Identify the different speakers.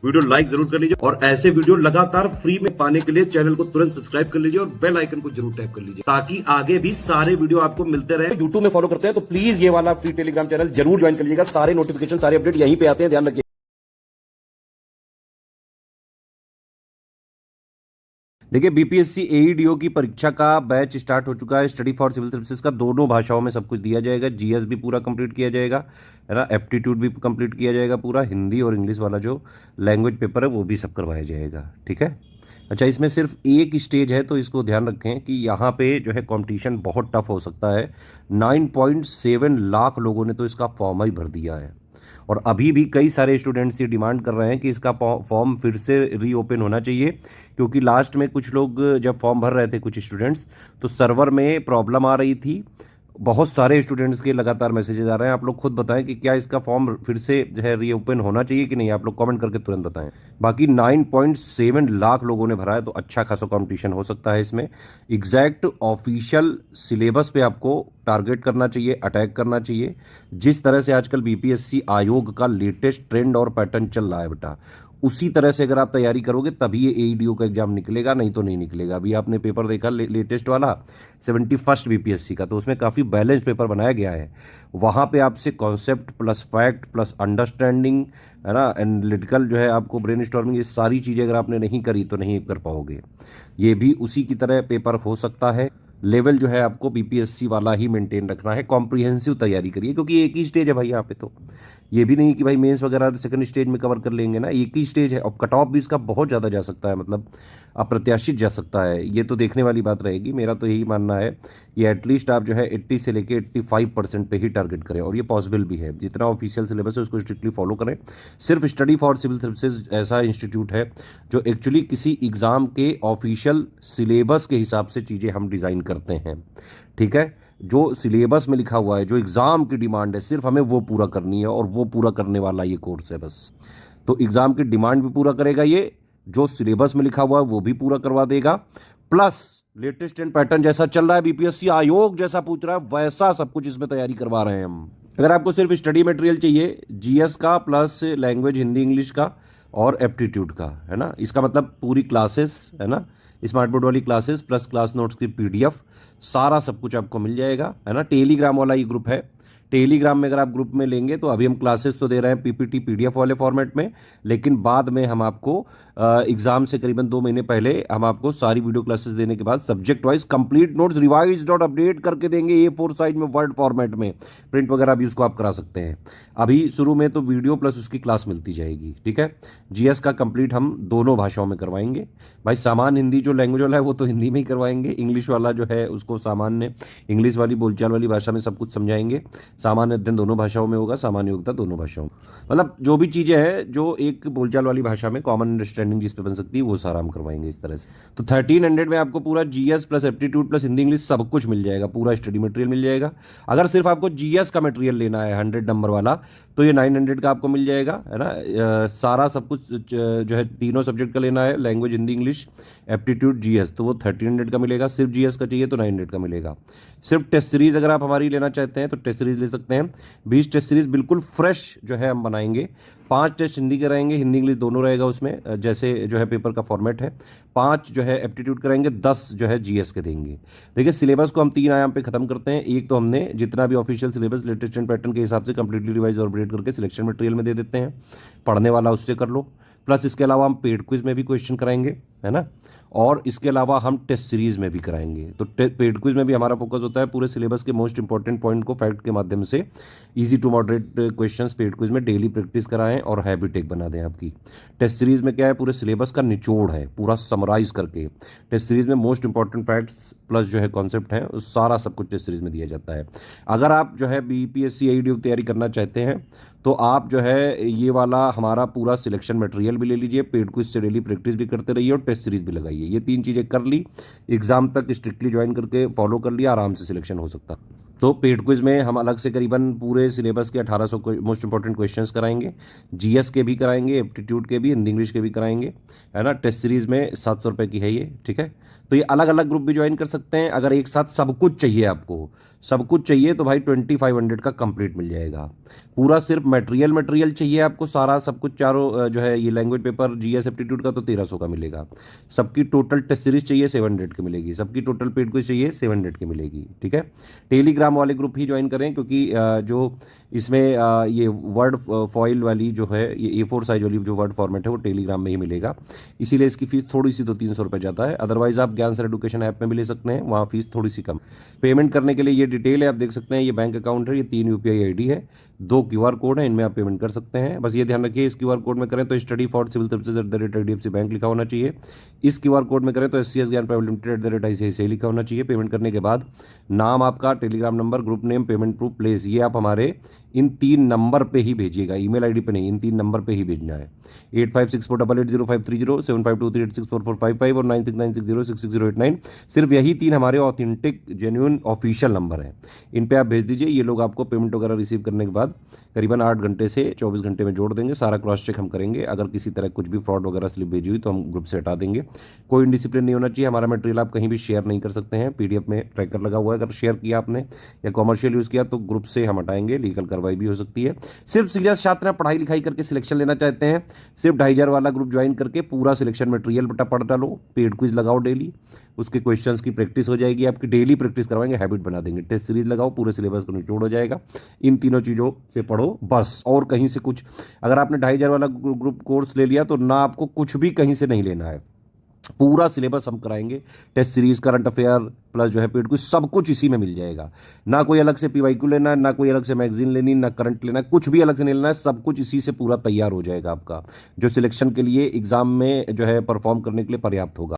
Speaker 1: Video like जरूर कर लीजिए और ऐसे वीडियो लगातार फ्री में पाने के लिए चैनल को तुरंत सब्सक्राइब कर लीजिए और बेल आइकन को जरूर टैप कर लीजिए ताकि आगे भी सारे वीडियो आपको मिलते रहे। यूट्यूब में फॉलो करते हैं तो प्लीज ये वाला फ्री टेलीग्राम चैनल जरूर ज्वाइन कर लीजिएगा। सारे नोटिफिकेशन सारे अपडेट यहीं पे आते हैं, ध्यान रखिए। देखिए, बीपीएससी एईडीओ की परीक्षा का बैच स्टार्ट हो चुका है। स्टडी फॉर सिविल सर्विसेज का दोनों भाषाओं में सब कुछ दिया जाएगा। जीएस भी पूरा कंप्लीट किया जाएगा, है ना, एप्टीट्यूड भी कंप्लीट किया जाएगा पूरा, हिंदी और इंग्लिश वाला जो लैंग्वेज पेपर है वो भी सब करवाया जाएगा। ठीक है। अच्छा, इसमें सिर्फ एक स्टेज है तो इसको ध्यान रखें कि यहाँ पे जो है कंपटीशन बहुत टफ हो सकता है। 9.7 लाख लोगों ने तो इसका फॉर्म ही भर दिया है और अभी भी कई सारे स्टूडेंट्स ये डिमांड कर रहे हैं कि इसका फॉर्म फिर से रीओपन होना चाहिए, क्योंकि लास्ट में कुछ लोग जब फॉर्म भर रहे थे कुछ स्टूडेंट्स, तो सर्वर में प्रॉब्लम आ रही थी। बहुत सारे स्टूडेंट्स के लगातार मैसेजेस आ रहे हैं। आप लोग खुद बताएं कि क्या इसका फॉर्म फिर से जो है रीओपन होना चाहिए कि नहीं। आप लोग कमेंट करके तुरंत बताएं। बाकी 9.7 लाख लोगों ने भरा है तो अच्छा खासा कंपटीशन हो सकता है इसमें। एग्जैक्ट ऑफिशियल सिलेबस पे आपको टारगेट करना चाहिए, अटैक करना चाहिए। जिस तरह से आजकल बीपीएससी आयोग का लेटेस्ट ट्रेंड और पैटर्न चल रहा है बेटा, उसी तरह से अगर आप तैयारी करोगे तभी ये एईडीओ का एग्जाम निकलेगा, नहीं तो नहीं निकलेगा। अभी आपने पेपर देखा लेटेस्ट वाला 71st बीपीएससी का, तो उसमें काफ़ी बैलेंस पेपर बनाया गया है। वहाँ पे आपसे concept plus fact plus understanding, है ना, एनालिटिकल जो है आपको ब्रेन स्टॉर्मिंग, ये सारी चीज़ें अगर आपने नहीं करी तो नहीं कर पाओगे। ये भी उसी की तरह पेपर हो सकता है। लेवल जो है आपको बीपीएससी वाला ही मेंटेन रखना है। कॉम्प्रिहेंसिव तैयारी करिए, क्योंकि एक ही स्टेज है भाई यहाँ पे। तो ये भी नहीं कि भाई मेंस वगैरह सेकंड स्टेज में कवर कर लेंगे ना, एक ही स्टेज है और कट ऑफ भी इसका बहुत ज़्यादा जा सकता है, मतलब अप्रत्याशित जा सकता है। ये तो देखने वाली बात रहेगी। मेरा तो यही मानना है कि एटलीस्ट आप जो है 80 से लेके 85% पे ही टारगेट करें, और ये पॉसिबल भी है। जितना ऑफिशियल सिलेबस है उसको स्ट्रिक्टली फॉलो करें। सिर्फ स्टडी फॉर सिविल सर्विसेज ऐसा इंस्टीट्यूट है जो एक्चुअली किसी एग्ज़ाम के ऑफिशियल सिलेबस के हिसाब से चीज़ें हम डिज़ाइन करते हैं। ठीक है। जो सिलेबस में लिखा हुआ है, जो एग्ज़ाम की डिमांड है, सिर्फ हमें वो पूरा करनी है और वो पूरा करने वाला ये कोर्स है बस। तो एग्ज़ाम की डिमांड भी पूरा करेगा ये, जो सिलेबस में लिखा हुआ है वो भी पूरा करवा देगा, प्लस लेटेस्ट एंड पैटर्न जैसा चल रहा है, बीपीएससी आयोग जैसा पूछ रहा है, वैसा सब कुछ इसमें तैयारी करवा रहे हैं हम। अगर आपको सिर्फ स्टडी मटेरियल चाहिए जीएस का प्लस लैंग्वेज हिंदी इंग्लिश का और एप्टीट्यूड का, है ना, इसका मतलब पूरी क्लासेस, है ना, स्मार्ट बोर्ड वाली क्लासेस प्लस क्लास नोट्स की पीडीएफ, सारा सब कुछ आपको मिल जाएगा, है ना। टेलीग्राम वाला ये ग्रुप है। टेलीग्राम में अगर आप ग्रुप में लेंगे तो अभी हम क्लासेस तो दे रहे हैं पीपीटी पीडीएफ वाले फॉर्मेट में, लेकिन बाद में हम आपको एग्जाम से करीबन 2 महीने पहले हम आपको सारी वीडियो क्लासेस देने के बाद subject wise complete notes revised और अपडेट करके देंगे A4 साइज में वर्ड फॉर्मेट में। प्रिंट वगैरह भी उसको आप करा सकते हैं। अभी शुरू में तो वीडियो प्लस उसकी क्लास मिलती जाएगी। ठीक है। जीएस का कंप्लीट हम दोनों भाषाओं में करवाएंगे भाई। सामान्य हिंदी जो लैंग्वेज वाला है वो तो हिंदी में ही करवाएंगे, इंग्लिश वाला जो है उसको सामान्य इंग्लिश वाली बोलचाल वाली भाषा में सब कुछ समझाएंगे। सामान्य अध्ययन दोनों भाषाओं में होगा, सामान्य योग्यता दोनों भाषाओं में, मतलब जो भी चीज़ें हैं जो एक बोलचाल वाली भाषा में कॉमन अंडरस्टैंडिंग जिस पे बन सकती है वो सारा हम करवाएंगे इस तरह से। तो 1300 में आपको पूरा GS plus aptitude plus Hindi English सब कुछ मिल जाएगा, पूरा स्टडी मटेरियल मिल जाएगा। अगर सिर्फ आपको जीएस का मटेरियल लेना है 100 नंबर वाला तो ये 900 का आपको मिल जाएगा, है ना। सारा सब कुछ जो है तीनों सब्जेक्ट का लेना है, language Hindi English aptitude GS, तो वो 1300 का मिलेगा। सिर्फ जीएस का चाहिए तो 900 का मिलेगा। सिर्फ टेस्ट सीरीज अगर आप हमारी लेना चाहते हैं तो टेस्ट सीरीज ले सकते हैं। 20 टेस्ट सीरीज बिल्कुल फ्रेश जो है हम बनाएंगे। 5 टेस्ट हिंदी के रहेंगे, हिंदी इंग्लिश दोनों रहेगा उसमें, जैसे जो है पेपर का फॉर्मेट है। 5 जो है एप्टीट्यूड कराएंगे, 10 जो है जीएस के देंगे। देखिए, सिलेबस को हम 3 आयाम पे खत्म करते हैं। एक तो हमने जितना भी official syllabus latest and pattern के हिसाब से कंप्लीटली रिवाइज और अपडेट करके सिलेक्शन मटेरियल में दे देते हैं, पढ़ने वाला उससे कर लो। प्लस इसके अलावा हम पेड क्विज में भी क्वेश्चन कराएंगे, है ना, और इसके अलावा हम टेस्ट सीरीज में भी कराएंगे। तो पेड क्विज में भी हमारा फोकस होता है पूरे सिलेबस के मोस्ट इंपॉर्टेंट पॉइंट को फैक्ट के माध्यम से easy to moderate questions paid quiz में डेली प्रैक्टिस कराएं और हैबिट एक बना दें आपकी। टेस्ट सीरीज में क्या है, पूरे सिलेबस का निचोड़ है पूरा समराइज करके। टेस्ट सीरीज में मोस्ट इंपॉर्टेंट फैक्ट्स प्लस जो है कॉन्सेप्ट है उस सारा सब कुछ टेस्ट सीरीज में दिया जाता है। अगर आप जो है बीपीएससी एईडीओ की तैयारी करना चाहते हैं तो आप जो है ये वाला हमारा पूरा सिलेक्शन मटेरियल भी ले लीजिए, पेड क्विज से डेली प्रैक्टिस भी करते रहिए और टेस्ट सीरीज भी लगाइए। ये 3 चीज़ें कर ली, एग्जाम तक स्ट्रिक्टली ज्वाइन करके फॉलो कर लिया, आराम से सिलेक्शन हो सकता। तो पेड क्विज में हम अलग से करीबन पूरे सिलेबस के 1800 मोस्ट इंपॉर्टेंट क्वेश्चंस कराएंगे, जीएस के भी कराएंगे, एप्टीट्यूड के भी, हिंदी इंग्लिश के भी कराएंगे, है ना। टेस्ट सीरीज में 700 रुपये की है ये। ठीक है। तो ये अलग अलग ग्रुप भी ज्वाइन कर सकते हैं। अगर एक साथ सब कुछ चाहिए, आपको सब कुछ चाहिए, तो भाई 2500 का कंप्लीट मिल जाएगा पूरा। सिर्फ मटेरियल चाहिए आपको, सारा सब कुछ चारों जो है ये लैंग्वेज पेपर जीएस एप्टीट्यूड का तो 1300 का मिलेगा। सबकी टोटल टेस्ट सीरीज चाहिए 700 की मिलेगी। सबकी टोटल पेड क्विज चाहिए 700 की मिलेगी। ठीक है, टेलीग्राम वाले ग्रुप ही ज्वाइन करें, क्योंकि जो इसमें ये वर्ड फॉइल वाली जो है, ये A4 साइज वाली जो वर्ड फॉर्मेट है वो टेलीग्राम में ही मिलेगा, इसीलिए इसकी फीस थोड़ी सी तो 300 रुपये ज़्यादा है। अदरवाइज आप ज्ञान सर एडुकेशन ऐप में भी ले सकते हैं, वहाँ फीस थोड़ी सी कम। पेमेंट करने के लिए ये डिटेल है, आप देख सकते हैं, ये बैंक अकाउंट है, ये 3 UPI ID है, 2 QR कोड है, इनमें आप पेमेंट कर सकते हैं। बस ये ध्यान रखिए, इस QR कोड में करें तो study for civil services @IDFC bank लिखा होना चाहिए। इस QR कोड में करें तो SCS ज्ञान प्राइवेट लिमिटेड @ICICI लिखा होना चाहिए। पेमेंट करने के बाद नाम आपका, Telegram number, group name, payment proof, place, ये आप हमारे इन 3 नंबर पे ही भेजिएगा, ईमेल आईडी पे नहीं, इन 3 नंबर पे ही भेजना है। 8564880530, 7523864455 और 9696066089। सिर्फ यही 3 हमारे ऑथेंटिक जेन्युइन ऑफिशियल नंबर हैं, इन पे आप भेज दीजिए। ये लोग आपको पेमेंट वगैरह रिसीव करने के बाद करीबन 8 घंटे से 24 घंटे में जोड़ देंगे। सारा क्रॉस चेक हम करेंगे, अगर किसी तरह कुछ भी फ्रॉड वगैरह स्लिप भेजी हुई तो हम ग्रुप से हटा देंगे। कोई इंडिसिप्लिन नहीं होना चाहिए। हमारा मटेरियल आप कहीं भी शेयर नहीं कर सकते हैं, PDF में ट्रैकर लगा हुआ है, अगर शेयर किया आपने या कॉमर्शियल यूज़ किया तो ग्रुप से हम हटाएंगे, लीगल कार्रवाई भी हो सकती है। सिर्फ सीरियस छात्र हैं, पढ़ाई लिखाई करके सिलेक्शन लेना चाहते हैं, सिर्फ 2500 वाला ग्रुप ज्वाइन करके पूरा सिलेक्शन मटेरियल बटा पढ़ डालो, पेड क्विज लगाओ डेली, उसके क्वेश्चंस की प्रैक्टिस हो जाएगी आपकी, डेली प्रैक्टिस करवाएंगे, हैबिट बना देंगे। टेस्ट सीरीज लगाओ, पूरे सिलेबस का निचोड़ हो जाएगा। इन तीनों चीज़ों से पढ़ो बस, और कहीं से कुछ। अगर आपने 2500 वाला ग्रुप कोर्स ले लिया तो ना आपको कुछ भी कहीं से नहीं लेना है, पूरा सिलेबस हम कराएंगे। Test series, current affair plus जो है पेड कुछ, सब कुछ इसी में मिल जाएगा। ना कोई अलग से PYQ लेना है, ना कोई अलग से मैगजीन लेनी, ना करंट लेना है, कुछ भी अलग से नहीं लेना है, सब कुछ इसी से पूरा तैयार हो जाएगा आपका, जो सिलेक्शन के लिए एग्जाम में जो है परफॉर्म करने के लिए पर्याप्त होगा।